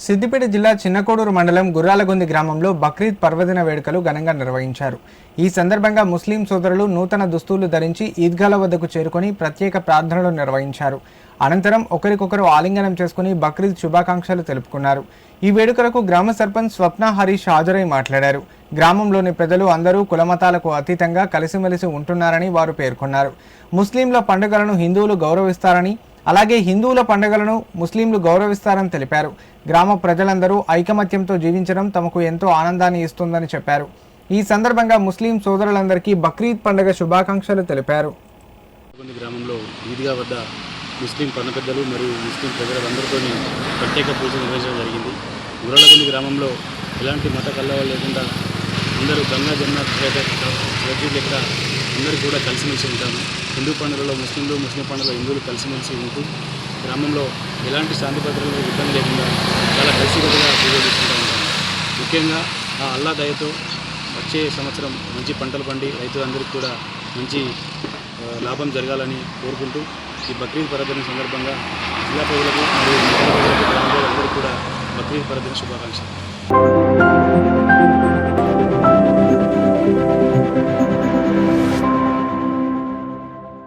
సిద్దిపేట జిల్లా చిన్నకోడూరు మండలం గుర్రాలగొంది గ్రామంలో బక్రీద్ పర్వదిన వేడుకలు ఘనంగా నిర్వహించారు. ఈ సందర్భంగా ముస్లిం సోదరులు నూతన దుస్తులు ధరించి ఈద్గాల వద్దకు చేరుకొని ప్రత్యేక ప్రార్థనలు నిర్వహించారు. అనంతరం ఒకరికొకరు ఆలింగనం చేసుకుని బక్రీద్ శుభాకాంక్షలు తెలుపుకున్నారు. ఈ వేడుకలకు గ్రామ సర్పంచ్ స్వప్న హరీష్ హాజరై మాట్లాడారు. గ్రామంలోని ప్రజలు అందరూ కులమతాలకు అతీతంగా కలిసిమెలిసి ఉంటున్నారని వారు పేర్కొన్నారు. ముస్లింల పండుగలను హిందువులు గౌరవిస్తారని, అలాగే హిందువుల పండుగలను ముస్లింలు గౌరవిస్తారని తెలిపారు. గ్రామ ప్రజలందరూ ఐకమత్యంతో జీవించడం తమకు ఎంతో ఆనందాన్ని ఇస్తుందని చెప్పారు. ఈ సందర్భంగా ముస్లిం సోదరులందరికీ బక్రీద్ పండుగ శుభాకాంక్షలు తెలిపారు. గ్రామంలో ఈద్గా వద్ద ముస్లిం పండుగ పెద్దలు మరియు ముస్లిం ప్రజలందరితో ప్రత్యేక పూజ నిర్వహించడం జరిగింది. గుర్రాలగొంది గ్రామంలో ఎలాంటి మత కల్లవాళ్ళు లేకుండా అందరూ గంగా జమున లెక్క అందరూ కూడా కలిసిమెలిసి ఉంటాము. హిందూ పండుగలో ముస్లింలు, ముస్లిం పండుగలో హిందువులు కలిసిమెలిసి ఉంటూ గ్రామంలో ఎలాంటి శాంతి భద్రతలు ఇబ్బంది లేకుండా చాలా కలిసికట్టుగా పూజలు చేసుకుంటూ ఉంటాము. ముఖ్యంగా ఆ అల్లా దయతో వచ్చే సంవత్సరం మంచి పంటలు పండి రైతులందరికీ కూడా మంచి లాభం జరగాలని కోరుకుంటూ ఈ బక్రీద్ పర్వదిన సందర్భంగా జిల్లా ప్రజలకు మరియు గ్రామ ప్రజలకు అందరికీ కూడా బక్రీద్ పర్వదిన శుభాకాంక్షలు.